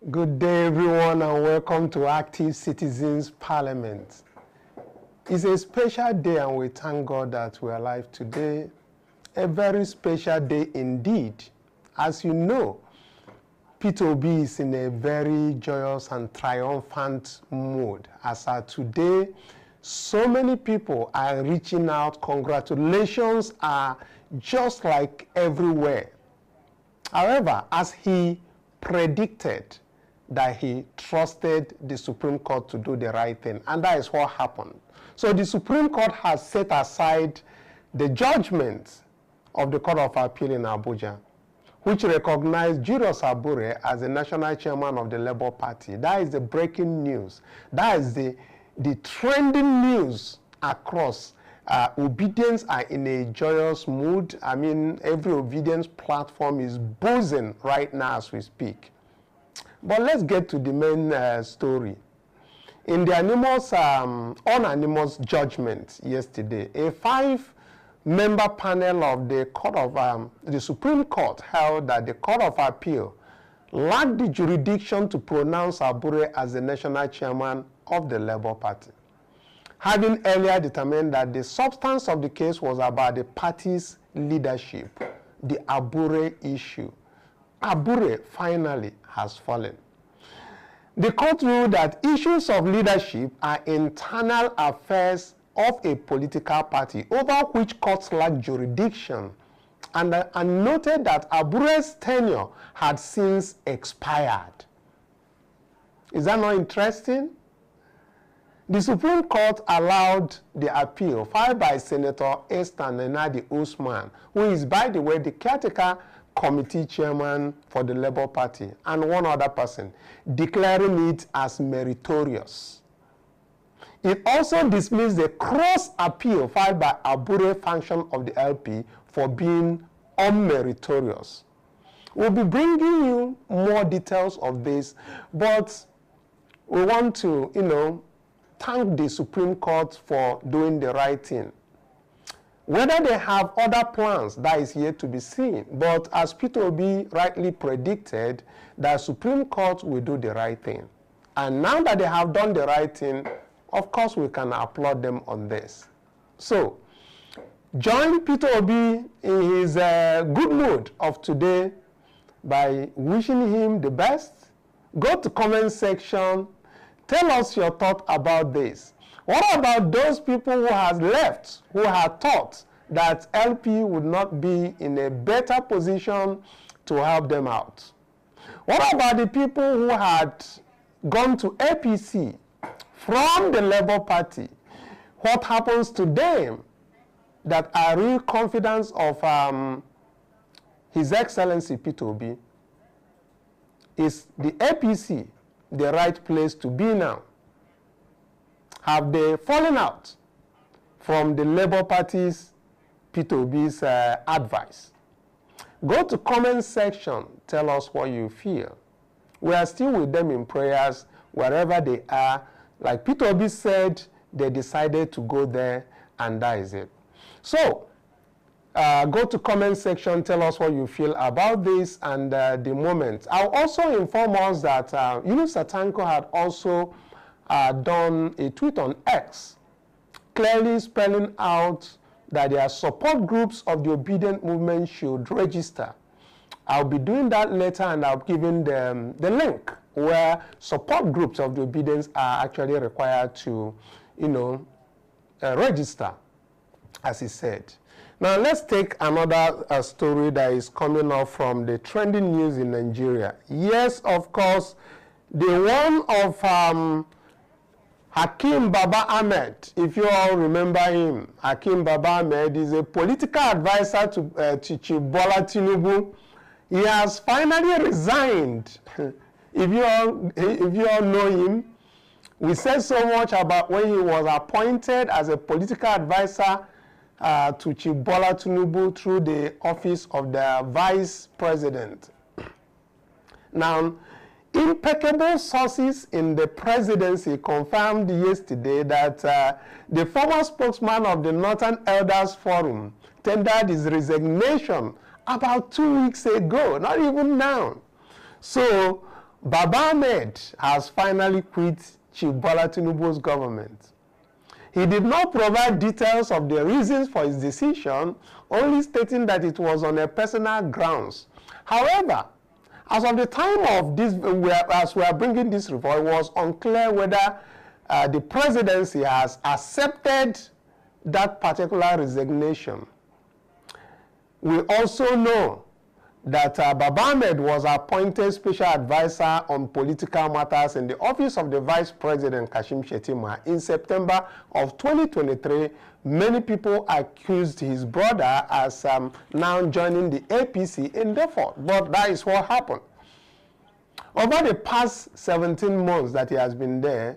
Good day, everyone, and welcome to Active Citizens Parliament. It's a special day, and we thank God that we're alive today. A very special day indeed. As you know, Peter Obi is in a very joyous and triumphant mood. As of today, so many people are reaching out. Congratulations are just like everywhere. However, as he predicted, that he trusted the Supreme Court to do the right thing, and that is what happened. So the Supreme Court has set aside the judgment of the Court of Appeal in Abuja, which recognized Julius Abure as the national chairman of the Labour Party. That is the breaking news. That is the trending news across. Obedience are in a joyous mood. I mean, every obedience platform is buzzing right now as we speak. But let's get to the main story. In the unanimous judgment yesterday, a 5-member panel of the Court of the Supreme Court held that the Court of Appeal lacked the jurisdiction to pronounce Abure as the national chairman of the Labour Party, having earlier determined that the substance of the case was about the party's leadership, the Abure issue. Abure finally has fallen. The court ruled that issues of leadership are internal affairs of a political party over which courts lack jurisdiction, and noted that Abure's tenure had since expired. Is that not interesting? The Supreme Court allowed the appeal filed by Senator Nenadi Usman, who is, by the way, the Caretaker Committee chairman for the Labour Party, and one other person, declaring it as meritorious. It also dismissed the cross-appeal filed by Abure function of the LP for being unmeritorious. We'll be bringing you more details of this, but we want to, thank the Supreme Court for doing the right thing. Whether they have other plans, that is yet to be seen. But as Peter Obi rightly predicted, the Supreme Court will do the right thing. And now that they have done the right thing, of course we can applaud them on this. So, join Peter Obi in his good mood of today by wishing him the best. Go to comment section. Tell us your thought about this. What about those people who have left, who had thought that LP would not be in a better position to help them out? What about the people who had gone to APC from the Labour Party? What happens to them that are real confidence of His Excellency Peter Obi? Is the APC the right place to be now? Have they fallen out from the Labour Party's Peter Obi's advice? Go to comment section, tell us what you feel. We are still with them in prayers wherever they are. Like Peter Obi said, they decided to go there, and that is it. So, go to comment section, tell us what you feel about this and the moment. I'll also inform us that Yunus Satanko had also done a tweet on X, clearly spelling out that their support groups of the obedient movement should register. I'll be doing that later, and I'll be giving them the link where support groups of the obedience are actually required to, register, as he said. Now, let's take another story that is coming up from the trending news in Nigeria. Yes, of course, the one of Hakim Baba Ahmed, if you all remember him. Hakim Baba Ahmed is a political advisor to Chief Bola Tinubu. He has finally resigned. If you all know him, we said so much about when he was appointed as a political advisor to Chief Bola Tinubu through the office of the Vice President. Now, impeccable sources in the presidency confirmed yesterday that the former spokesman of the Northern Elders Forum tendered his resignation about 2 weeks ago, not even now. So, Baba Ahmed has finally quit Chief Bola Tinubu's government. He did not provide details of the reasons for his decision, only stating that it was on a personal grounds. However, as of the time of this, as we are bringing this report, it was unclear whether the presidency has accepted that particular resignation. We also know that Baba Ahmed was appointed special advisor on political matters in the office of the Vice President Kashim Shettima. In September of 2023, many people accused his brother as now joining the APC in default, but that is what happened. Over the past 17 months that he has been there,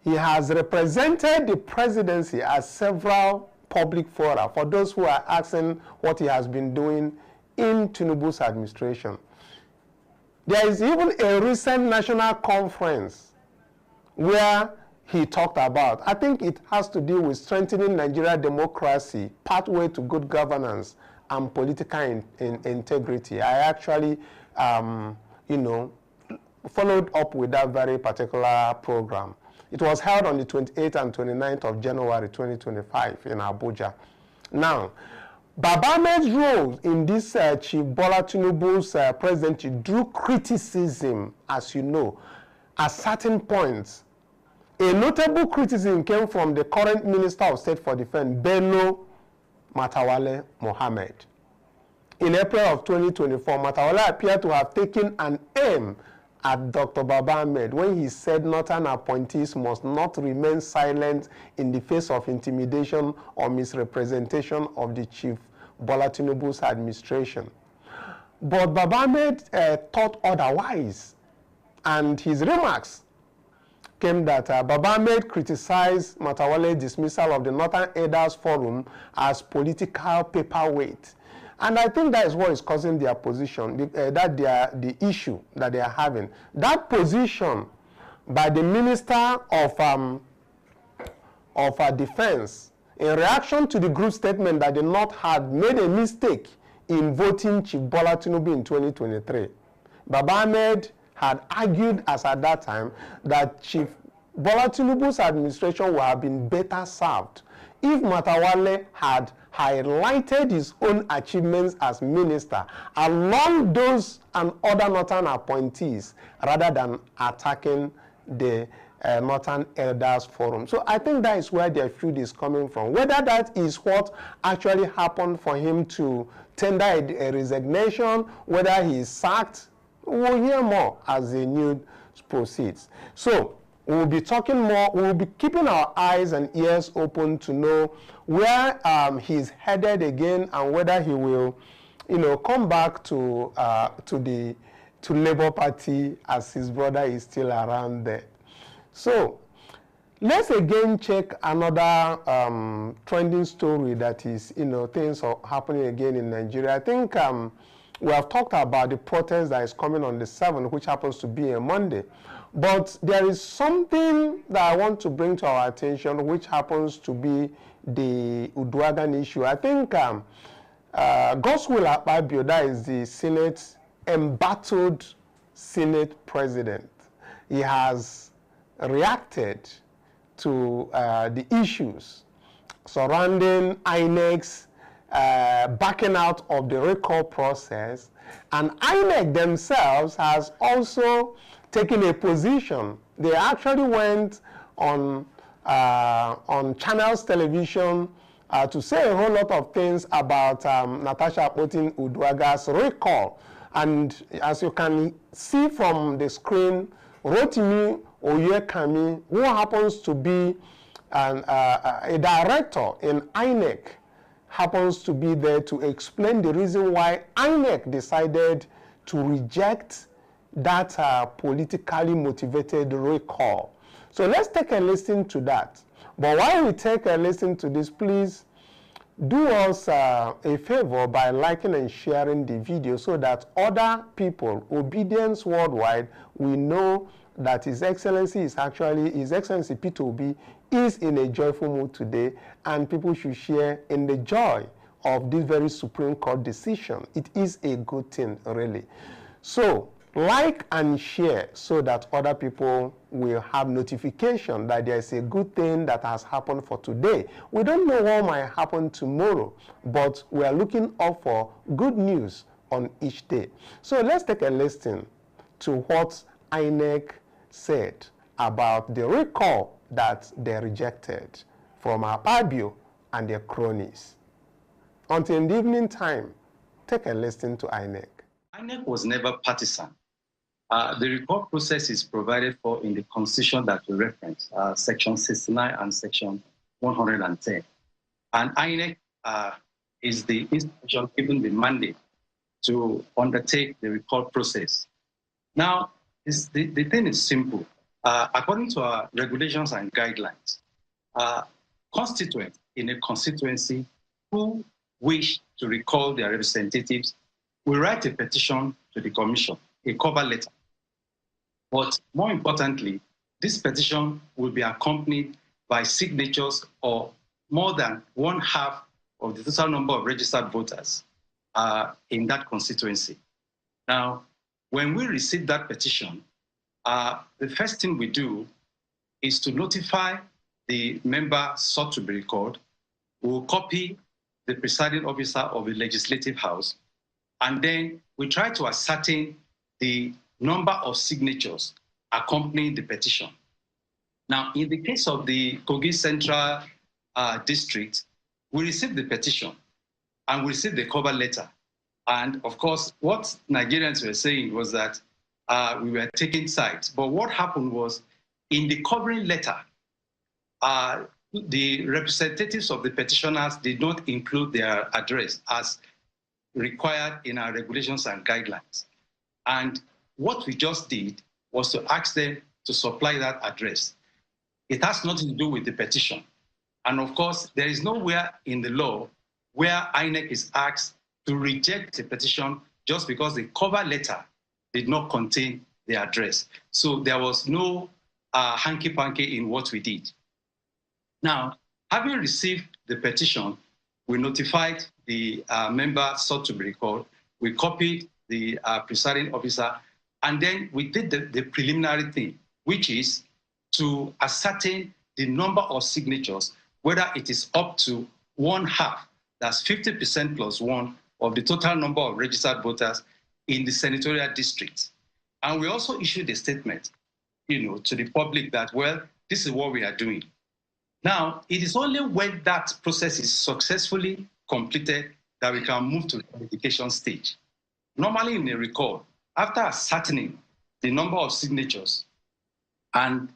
he has represented the presidency at several public fora for those who are asking what he has been doing in Tinubu's administration. There is even a recent national conference where he talked about, I think it has to do with strengthening Nigeria democracy, pathway to good governance and political integrity. I actually, followed up with that very particular program. It was held on the 28th and 29th of January 2025 in Abuja. Now, Baba Ahmed's role in this Chief Bola Tinubu's presidency drew criticism, as you know, at certain points. A notable criticism came from the current Minister of State for Defense, Bello Matawalle Mohammed. In April of 2024, Matawalle appeared to have taken an aim at Dr. Baba Ahmed when he said northern appointees must not remain silent in the face of intimidation or misrepresentation of the Chief Bola Tinubu's administration. But Baba Ahmed thought otherwise, and his remarks came that Baba Ahmed criticized Matawale's dismissal of the Northern Elders Forum as political paperweight. And I think that is what is causing their position, the issue that they are having. That position by the Minister of Defense, in reaction to the group statement that the North had made a mistake in voting Chief Bola Tinubu in 2023. Baba Ahmed had argued as at that time that Chief Bola Tinubu's administration would have been better served if Matawalle had highlighted his own achievements as minister along those and other Northern appointees rather than attacking the Northern Elders Forum. So I think that is where their feud is coming from. Whether that is what actually happened for him to tender a resignation, whether he is sacked, we'll hear more as the news proceeds. So we'll be talking more, we'll be keeping our eyes and ears open to know where he's headed again and whether he will, come back to Labour Party as his brother is still around there. So let's again check another trending story that is, things are happening again in Nigeria. I think we have talked about the protest that is coming on the 7th, which happens to be a Monday. But there is something that I want to bring to our attention, which happens to be the Uduaghan issue. I think Godswill Abure, that is the Senate, embattled Senate president. He has reacted to the issues surrounding INEC's backing out of the recall process, and INEC themselves has also taken a position. They actually went on Channels Television to say a whole lot of things about Natasha Akpoti-Uduaghan's recall. And as you can see from the screen, Rotimi Oyekami, who happens to be a director in INEC, happens to be there to explain the reason why INEC decided to reject that politically motivated recall. So let's take a listen to that. But while we take a listen to this, please do us a favor by liking and sharing the video so that other people, obedience worldwide, we know that His Excellency is actually, His Excellency Peter Obi is in a joyful mood today, and people should share in the joy of this very Supreme Court decision. It is a good thing, really. So Like and share so that other people will have notification that there's a good thing that has happened for today. We don't know what might happen tomorrow, but we are looking up for good news on each day. So let's take a listen to what INEC said about the recall that they rejected from our Abure and their cronies. Until the evening time, take a listen to INEC. INEC was never partisan. The recall process is provided for in the constitution that we reference, Section 69 and Section 110. And INEC is the institution given the mandate to undertake the recall process. Now, the thing is simple. According to our regulations and guidelines, constituents in a constituency who wish to recall their representatives will write a petition to the commission, a cover letter. But more importantly, this petition will be accompanied by signatures of more than 1/2 of the total number of registered voters in that constituency. Now, when we receive that petition, the first thing we do is to notify the member sought to be recalled. We will copy the presiding officer of the Legislative House, and then we try to ascertain the number of signatures accompanying the petition. Now, in the case of the Kogi Central District, we received the petition and we received the cover letter. And of course, what Nigerians were saying was that we were taking sides. But what happened was, in the covering letter, the representatives of the petitioners did not include their address as required in our regulations and guidelines. And what we just did was to ask them to supply that address. It has nothing to do with the petition. And of course, there is nowhere in the law where INEC is asked to reject the petition just because the cover letter did not contain the address. So there was no hanky-panky in what we did. Now, having received the petition, we notified the member sought to be recalled. We copied the presiding officer, and then we did the preliminary thing, which is to ascertain the number of signatures, whether it is up to 1/2, that's 50% plus 1 of the total number of registered voters in the senatorial districts. And we also issued a statement, to the public that, well, this is what we are doing. Now, it is only when that process is successfully completed that we can move to the verification stage. Normally in a recall, after ascertaining the number of signatures and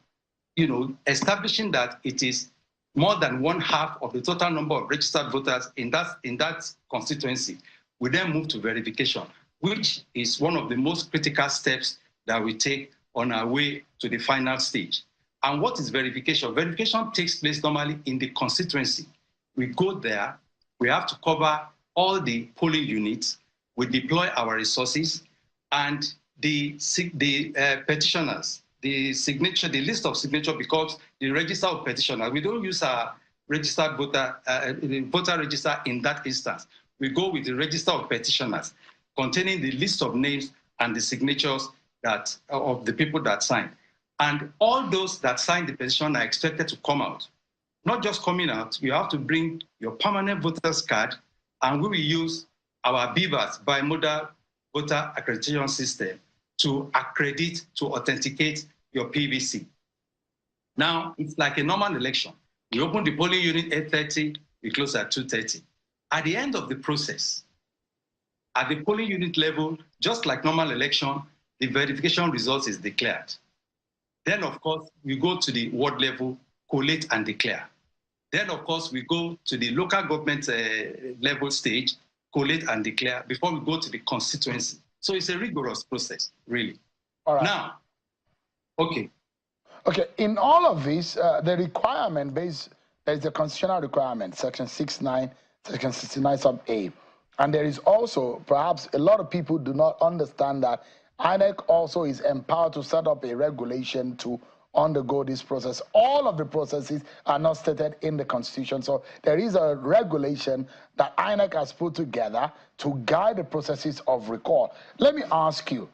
establishing that it is more than 1/2 of the total number of registered voters in that constituency, we then move to verification, which is one of the most critical steps that we take on our way to the final stage. And what is verification? Verification takes place normally in the constituency. We go there, we have to cover all the polling units, we deploy our resources, and the petitioners, the list of signature becomes the register of petitioners. We don't use our registered voter register in that instance. We go with the register of petitioners containing the list of names and the signatures of the people that signed. And all those that signed the petition are expected to come out. Not just coming out, you have to bring your permanent voter's card, and we will use our BVAS, bimodal voter accreditation system, to accredit, to authenticate your PVC. Now, it's like a normal election. We open the polling unit at 8:30, we close at 2:30. At the end of the process, at the polling unit level, just like normal election, the verification results is declared. Then, of course, we go to the ward level, collate and declare. Then, of course, we go to the local government level stage, collate and declare before we go to the constituency. So it's a rigorous process, really. All right. Now, okay. Okay, in all of this, the requirement there's the constitutional requirement, Section 69, Section 69 sub A. And there is also, perhaps a lot of people do not understand that INEC also is empowered to set up a regulation to undergo this process. All of the processes are not stated in the Constitution. So there is a regulation that INEC has put together to guide the processes of recall. Let me ask you,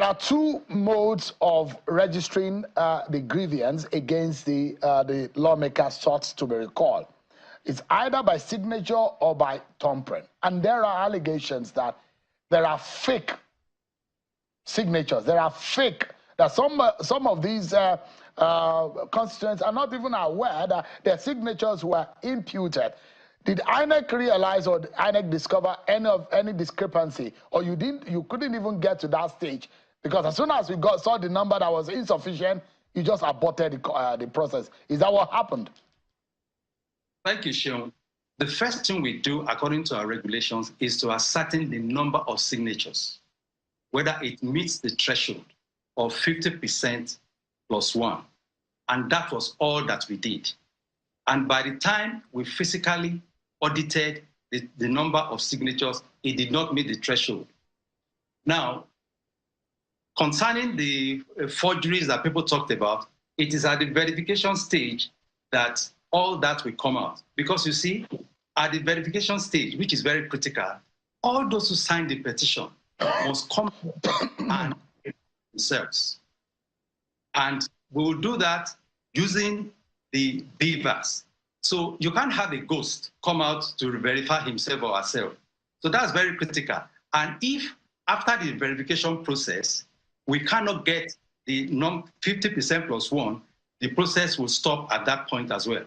are two modes of registering the grievance against the lawmaker sought to be recalled. It's either by signature or by thumbprint. And there are allegations that there are fake signatures. There are fake, that some of these constituents are not even aware that their signatures were imputed. Did INEC realize or did INEC discover any discrepancy, or you couldn't even get to that stage? Because as soon as we saw the number that was insufficient, you just aborted the process. Is that what happened? Thank you, Sean. The first thing we do, according to our regulations, is to ascertain the number of signatures, whether it meets the threshold of 50% plus 1. And that was all that we did. And by the time we physically audited the number of signatures, it did not meet the threshold. Now, concerning the forgeries that people talked about, it is at the verification stage that all that will come out. Because you see, at the verification stage, which is very critical, all those who signed the petition must come and themselves. And we will do that using the beavers. So you can't have a ghost come out to verify himself or herself. So that's very critical. And if after the verification process, we cannot get the 50% plus 1, the process will stop at that point as well.